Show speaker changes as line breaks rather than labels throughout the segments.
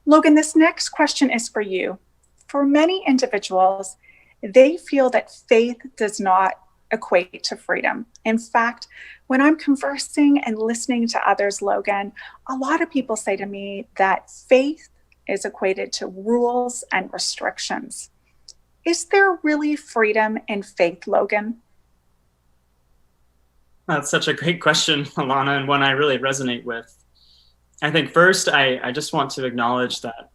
Logan, this next question is for you. For many individuals, they feel that faith does not equate to freedom. In fact, when I'm conversing and listening to others, Logan, a lot of people say to me that faith is equated to rules and restrictions. Is there really freedom in faith, Logan?
That's such a great question, Alana, and one I really resonate with. I think first, I just want to acknowledge that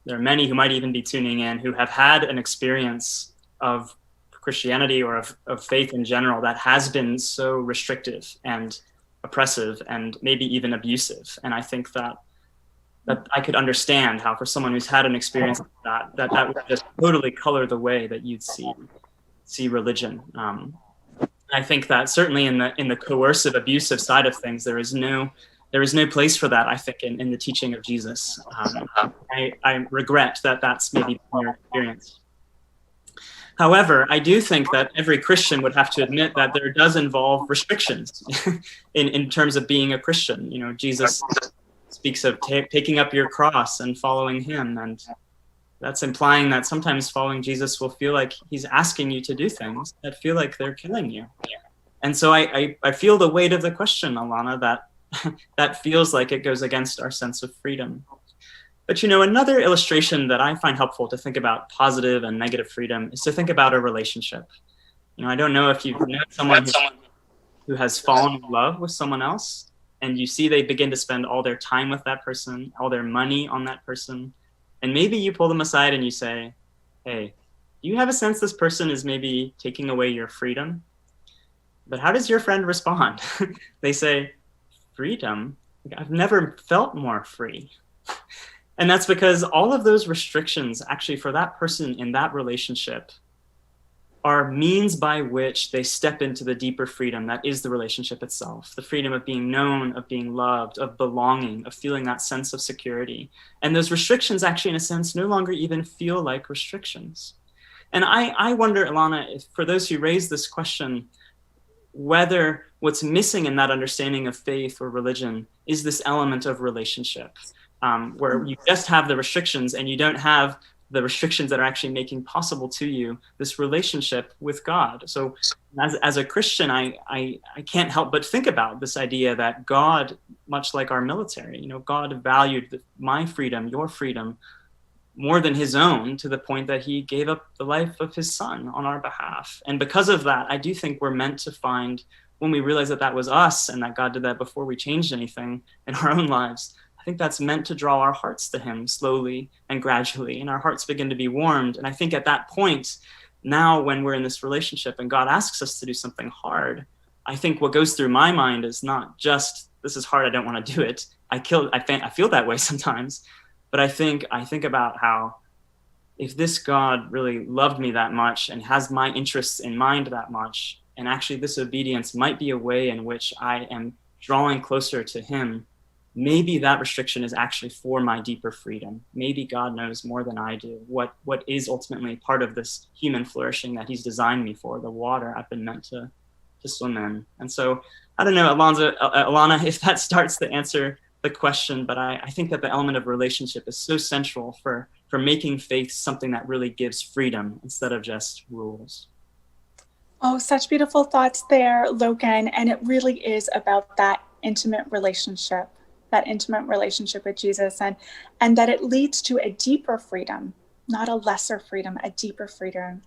there are many who might even be tuning in who have had an experience of Christianity or of faith in general that has been so restrictive and oppressive and maybe even abusive. And I think that I could understand how for someone who's had an experience like that would just totally color the way that you'd see religion. I think that certainly in the coercive, abusive side of things, there is no place for that, I think, in the teaching of Jesus. I regret that that's maybe your experience. However, I do think that every Christian would have to admit that there does involve restrictions in terms of being a Christian. You know, Jesus speaks of taking up your cross and following him, and that's implying that sometimes following Jesus will feel like he's asking you to do things that feel like they're killing you. And so I feel the weight of the question, Alana, that feels like it goes against our sense of freedom. But, you know, another illustration that I find helpful to think about positive and negative freedom is to think about a relationship. You know, I don't know if you've known someone who has fallen in love with someone else, and you see they begin to spend all their time with that person, all their money on that person. And maybe you pull them aside and you say, hey, do you have a sense this person is maybe taking away your freedom? But how does your friend respond? They say, freedom? I've never felt more free. And that's because all of those restrictions actually for that person in that relationship are means by which they step into the deeper freedom that is the relationship itself, the freedom of being known, of being loved, of belonging, of feeling that sense of security. And those restrictions actually, in a sense, no longer even feel like restrictions. And I wonder, Ilana, if for those who raise this question, whether what's missing in that understanding of faith or religion is this element of relationship, where you just have the restrictions and you don't have the restrictions that are actually making possible to you this relationship with God. So as a Christian, I can't help but think about this idea that God, much like our military, you know, God valued my freedom, your freedom, more than his own, to the point that he gave up the life of his son on our behalf. And because of that, I do think we're meant to find, when we realize that that was us and that God did that before we changed anything in our own lives, I think that's meant to draw our hearts to him slowly and gradually, and our hearts begin to be warmed. And I think at that point, now when we're in this relationship and God asks us to do something hard, I think what goes through my mind is not just, this is hard, I don't want to do it. I feel that way sometimes, but I think about how if this God really loved me that much and has my interests in mind that much, and actually this obedience might be a way in which I am drawing closer to him, maybe that restriction is actually for my deeper freedom. Maybe God knows more than I do what is ultimately part of this human flourishing that he's designed me for, the water I've been meant to swim in. And so, I don't know, Alana, if that starts to answer the question, but I think that the element of relationship is so central for making faith something that really gives freedom instead of just rules.
Oh, such beautiful thoughts there, Logan. And it really is about that intimate relationship with Jesus, and that it leads to a deeper freedom, not a lesser freedom, a deeper freedom